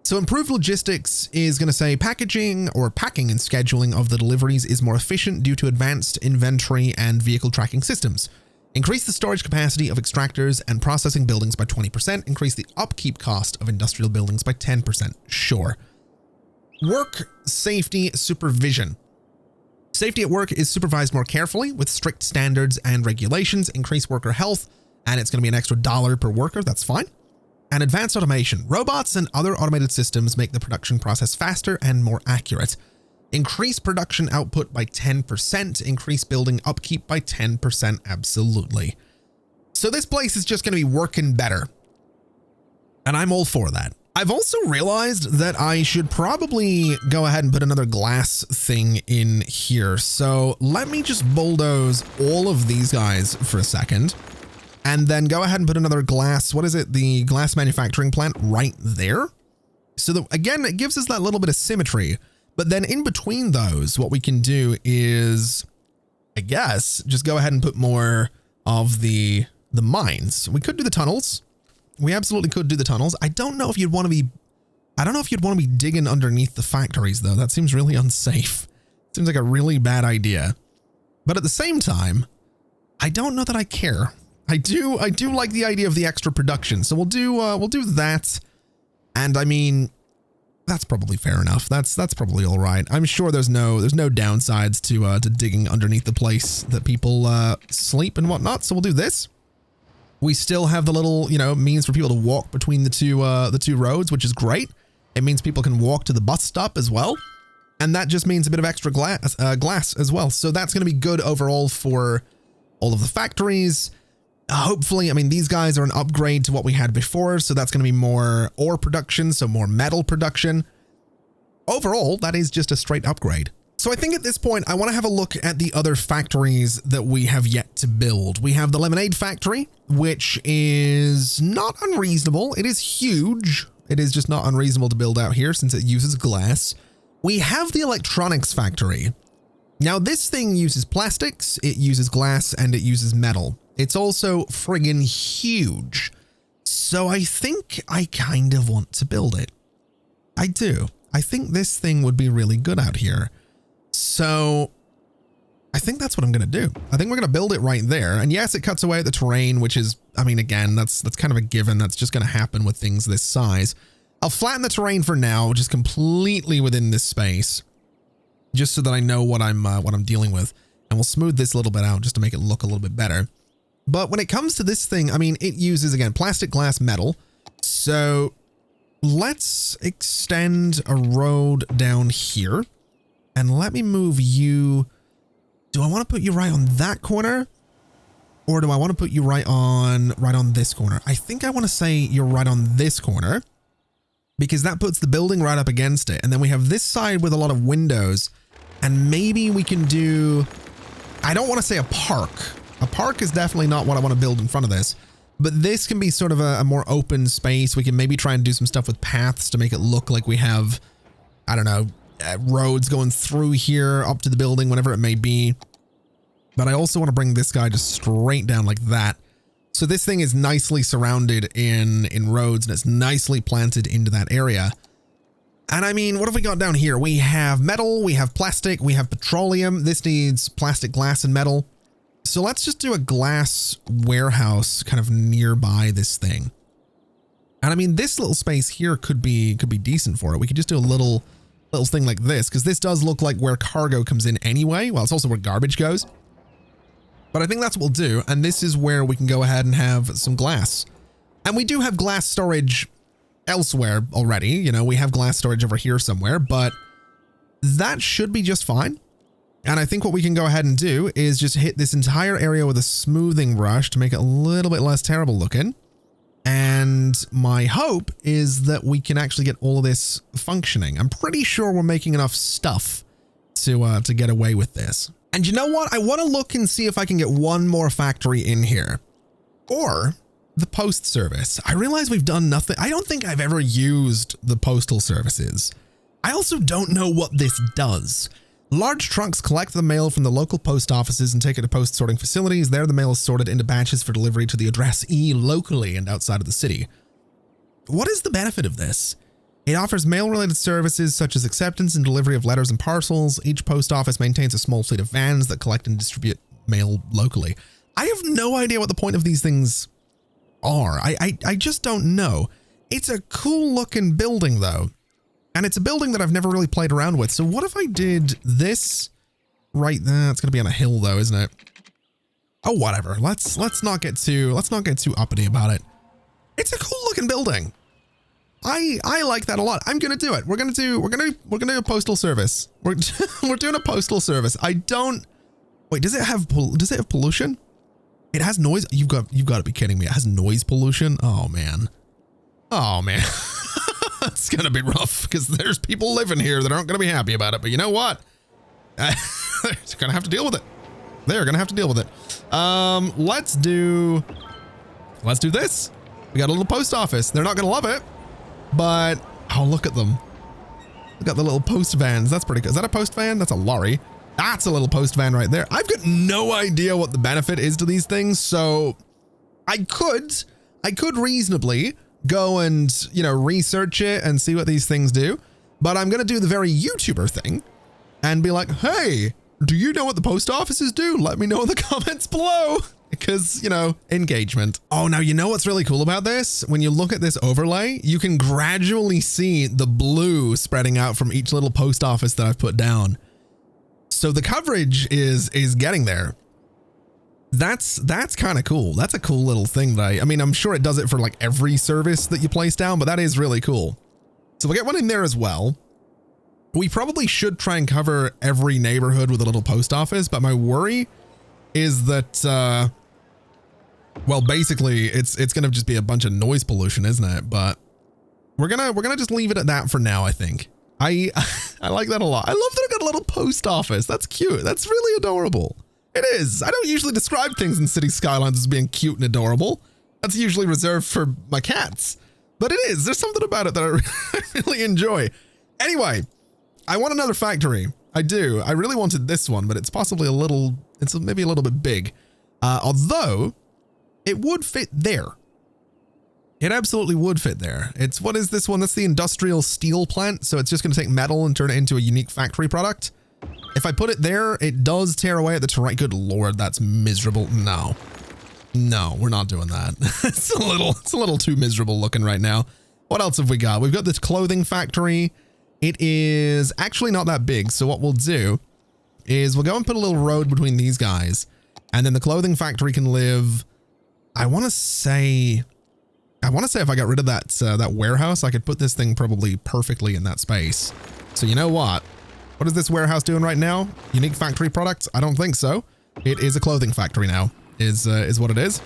So improved logistics is going to say packaging or packing and scheduling of the deliveries is more efficient due to advanced inventory and vehicle tracking systems. Increase the storage capacity of extractors and processing buildings by 20%. Increase the upkeep cost of industrial buildings by 10%. Sure. Work safety supervision. Safety at work is supervised more carefully with strict standards and regulations. Increase worker health, and it's going to be an extra $1 per worker. That's fine. And advanced automation. Robots and other automated systems make the production process faster and more accurate. Increase production output by 10%. Increase building upkeep by 10%. Absolutely. So this place is just going to be working better. And I'm all for that. I've also realized that I should probably go ahead and put another glass thing in here. So let me just bulldoze all of these guys for a second. And then go ahead and put another glass, what is it? The glass manufacturing plant right there. So that, again, it gives us that little bit of symmetry. But then in between those, what we can do is, I guess, just go ahead and put more of the mines. We could do the tunnels. We absolutely could do the tunnels. I don't know if you'd want to be digging underneath the factories though. That seems really unsafe. Seems like a really bad idea. But at the same time, I don't know that I care. I do like the idea of the extra production. So we'll do that. And I mean, that's probably fair enough. That's probably all right. I'm sure there's no downsides to digging underneath the place that people sleep and whatnot. So we'll do this. We still have the little, means for people to walk between the two roads, which is great. It means people can walk to the bus stop as well. And that just means a bit of extra glass as well. So that's going to be good overall for all of the factories. Hopefully, I mean, these guys are an upgrade to what we had before. So that's going to be more ore production, so more metal production. Overall, that is just a straight upgrade. So I think at this point, I want to have a look at the other factories that we have yet to build. We have the lemonade factory, which is not unreasonable. It is huge. It is just not unreasonable to build out here since it uses glass. We have the electronics factory. Now this thing uses plastics, it uses glass, and it uses metal. It's also friggin' huge. So I think I kind of want to build it. I do. I think this thing would be really good out here. So I think that's what I'm going to do. I think we're going to build it right there. And yes, it cuts away at the terrain, which is, I mean, again, that's kind of a given. That's just going to happen with things this size. I'll flatten the terrain for now, which is completely within this space, just so that I know what I'm dealing with. And we'll smooth this a little bit out just to make it look a little bit better. But when it comes to this thing, I mean, it uses, again, plastic, glass, metal. So let's extend a road down here. And let me move you. Do I want to put you right on that corner? Or do I want to put you right on this corner? I think I want to say you're right on this corner, because that puts the building right up against it. And then we have this side with a lot of windows, and maybe we can do, I don't want to say a park. A park is definitely not what I want to build in front of this, but this can be sort of a more open space. We can maybe try and do some stuff with paths to make it look like we have, I don't know, roads going through here up to the building, whatever it may be. But I also want to bring this guy just straight down like that. So this thing is nicely surrounded in roads, and it's nicely planted into that area. And I mean, what have we got down here? We have metal, we have plastic, we have petroleum. This needs plastic, glass, and metal. So let's just do a glass warehouse kind of nearby this thing. And I mean, this little space here could be decent for it. We could just do a little thing like this, because this does look like where cargo comes in anyway. Well, it's also where garbage goes. But I think that's what we'll do. And this is where we can go ahead and have some glass. And we do have glass storage elsewhere already. We have glass storage over here somewhere, but that should be just fine. And I think what we can go ahead and do is just hit this entire area with a smoothing brush to make it a little bit less terrible looking. And my hope is that we can actually get all of this functioning. I'm pretty sure we're making enough stuff to get away with this. And you know what? I want to look and see if I can get one more factory in here, or the post service. I realize we've done nothing. I don't think I've ever used the postal services. I also don't know what this does. Large trucks collect the mail from the local post offices and take it to post sorting facilities. There, the mail is sorted into batches for delivery to the addressee locally and outside of the city. What is the benefit of this? It offers mail-related services such as acceptance and delivery of letters and parcels. Each post office maintains a small fleet of vans that collect and distribute mail locally. I have no idea what the point of these things are. I just don't know. It's a cool looking building though. And it's a building that I've never really played around with. So what if I did this right there? It's going to be on a hill though, isn't it? Oh, whatever. Let's not get too uppity about it. It's a cool looking building. I like that a lot. I'm gonna do it. We're gonna do a postal service. We're doing a postal service. I don't wait. Does it have pollution? It has noise. You've got to be kidding me. It has noise pollution. Oh man. Oh man. It's gonna be rough because there's people living here that aren't gonna be happy about it. But you know what? They're gonna have to deal with it. They're gonna have to deal with it. Let's do this. We got a little post office. They're not gonna love it. But, oh, look at them. Look at the little post vans. That's pretty good. Is that a post van? That's a lorry. That's a little post van right there. I've got no idea what the benefit is to these things. So I could reasonably go and, you know, research it and see what these things do. But I'm going to do the very YouTuber thing and be like, hey, do you know what the post offices do? Let me know in the comments below. Because, you know, engagement. Oh, now you know what's really cool about this? When you look at this overlay, you can gradually see the blue spreading out from each little post office that I've put down. So the coverage is getting there. That's kind of cool. That's a cool little thing that I mean, I'm sure it does it for like every service that you place down, but that is really cool. So we'll get one in there as well. We probably should try and cover every neighborhood with a little post office, but my worry is that, well, basically it's going to just be a bunch of noise pollution, isn't it? But we're going to just leave it at that for now, I think. I like that a lot. I love that I got a little post office. That's cute. That's really adorable. It is. I don't usually describe things in City Skylines as being cute and adorable. That's usually reserved for my cats. But it is. There's something about it that I really enjoy. Anyway, I want another factory. I do. I really wanted this one, but it's possibly it's maybe a little bit big. Although it would fit there. It absolutely would fit there. What is this one? That's the industrial steel plant. So it's just going to take metal and turn it into a unique factory product. If I put it there, it does tear away at the terrain. Good Lord, that's miserable. No, we're not doing that. It's a little too miserable looking right now. What else have we got? We've got this clothing factory. It is actually not that big. So what we'll do is we'll go and put a little road between these guys, and then the clothing factory can live. I want to say if I got rid of that warehouse, I could put this thing probably perfectly in that space. So you know what? What is this warehouse doing right now? Unique factory products? I don't think so. It is a clothing factory now, is what it is.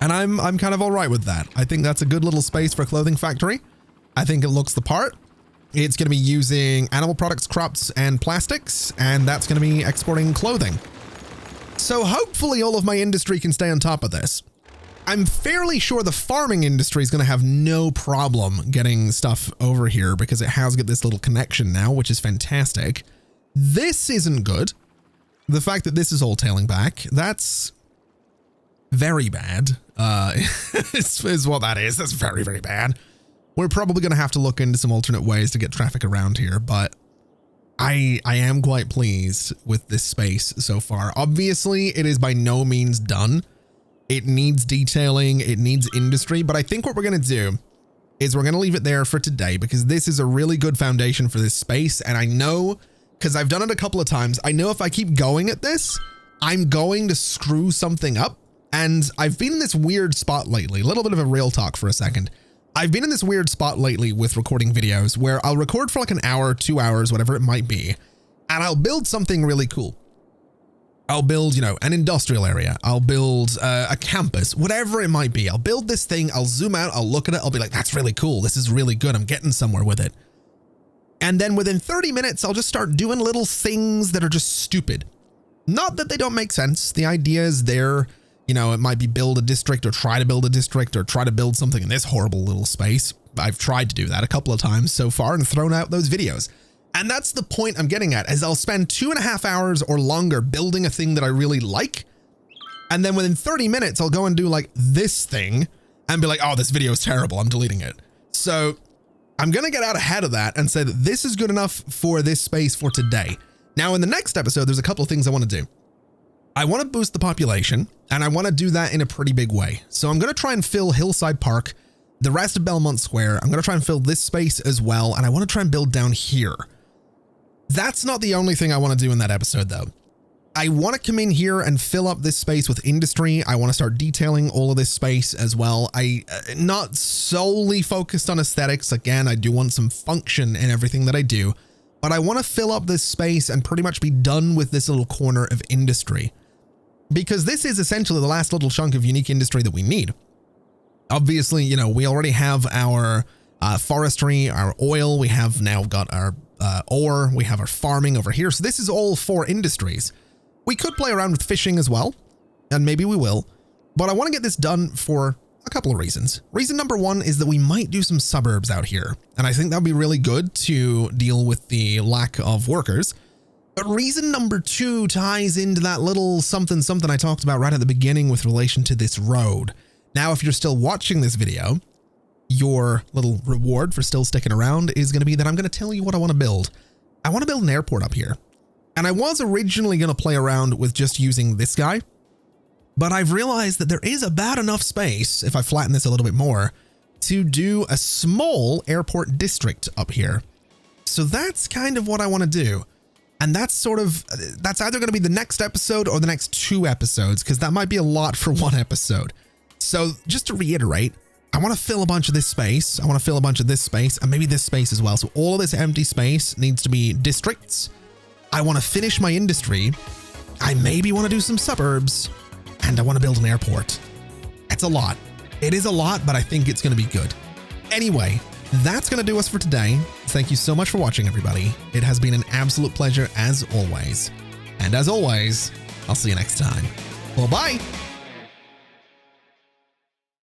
And I'm kind of all right with that. I think that's a good little space for a clothing factory. I think it looks the part. It's going to be using animal products, crops, and plastics, and that's going to be exporting clothing. So hopefully all of my industry can stay on top of this. I'm fairly sure the farming industry is going to have no problem getting stuff over here because it has got this little connection now, which is fantastic. This isn't good. The fact that this is all tailing back, that's very bad. Is what that is. That's very, very bad. We're probably going to have to look into some alternate ways to get traffic around here, but I am quite pleased with this space so far. Obviously, it is by no means done. It needs detailing, it needs industry, but I think what we're going to do is we're going to leave it there for today because this is a really good foundation for this space. And I know, because I've done it a couple of times, I know if I keep going at this, I'm going to screw something up. And I've been in this weird spot lately, a little bit of a real talk for a second. I've been in this weird spot lately with recording videos where I'll record for like an hour, 2 hours, whatever it might be, and I'll build something really cool. I'll build, you know, an industrial area. I'll build a campus, whatever it might be. I'll build this thing. I'll zoom out. I'll look at it. I'll be like, that's really cool. This is really good. I'm getting somewhere with it. And then within 30 minutes, I'll just start doing little things that are just stupid. Not that they don't make sense. The idea is there. You know, it might be build a district or try to build a district or try to build something in this horrible little space. I've tried to do that a couple of times so far and thrown out those videos. And that's the point I'm getting at, is I'll spend 2.5 hours or longer building a thing that I really like. And then within 30 minutes, I'll go and do like this thing and be like, oh, this video is terrible. I'm deleting it. So I'm going to get out ahead of that and say that this is good enough for this space for today. Now, in the next episode, there's a couple of things I want to do. I want to boost the population, and I want to do that in a pretty big way. So I'm going to try and fill Hillside Park, the rest of Belmont Square. I'm going to try and fill this space as well, and I want to try and build down here. That's not the only thing I want to do in that episode, though. I want to come in here and fill up this space with industry. I want to start detailing all of this space as well. Not solely focused on aesthetics. Again, I do want some function in everything that I do, but I want to fill up this space and pretty much be done with this little corner of industry, because this is essentially the last little chunk of unique industry that we need. Obviously, you know, we already have our forestry, our oil, we have now got our ore, we have our farming over here. So this is all 4 industries. We could play around with fishing as well, and maybe we will, but I want to get this done for a couple of reasons. Reason number 1 is that we might do some suburbs out here, and I think that'd be really good to deal with the lack of workers. But reason number 2 ties into that little something I talked about right at the beginning with relation to this road. Now, if you're still watching this video, your little reward for still sticking around is going to be that I'm going to tell you what I want to build. I want to build an airport up here. And I was originally going to play around with just using this guy, but I've realized that there is about enough space, if I flatten this a little bit more, to do a small airport district up here. So that's kind of what I want to do. And that's either going to be the next episode or the next 2 episodes, because that might be a lot for 1 episode. So just to reiterate, I want to fill a bunch of this space. I want to fill a bunch of this space and maybe this space as well. So all of this empty space needs to be districts. I want to finish my industry. I maybe want to do some suburbs, and I want to build an airport. It's a lot. It is a lot, but I think it's going to be good. Anyway, that's going to do us for today. Thank you so much for watching, everybody. It has been an absolute pleasure as always. And as always, I'll see you next time. Bye-bye.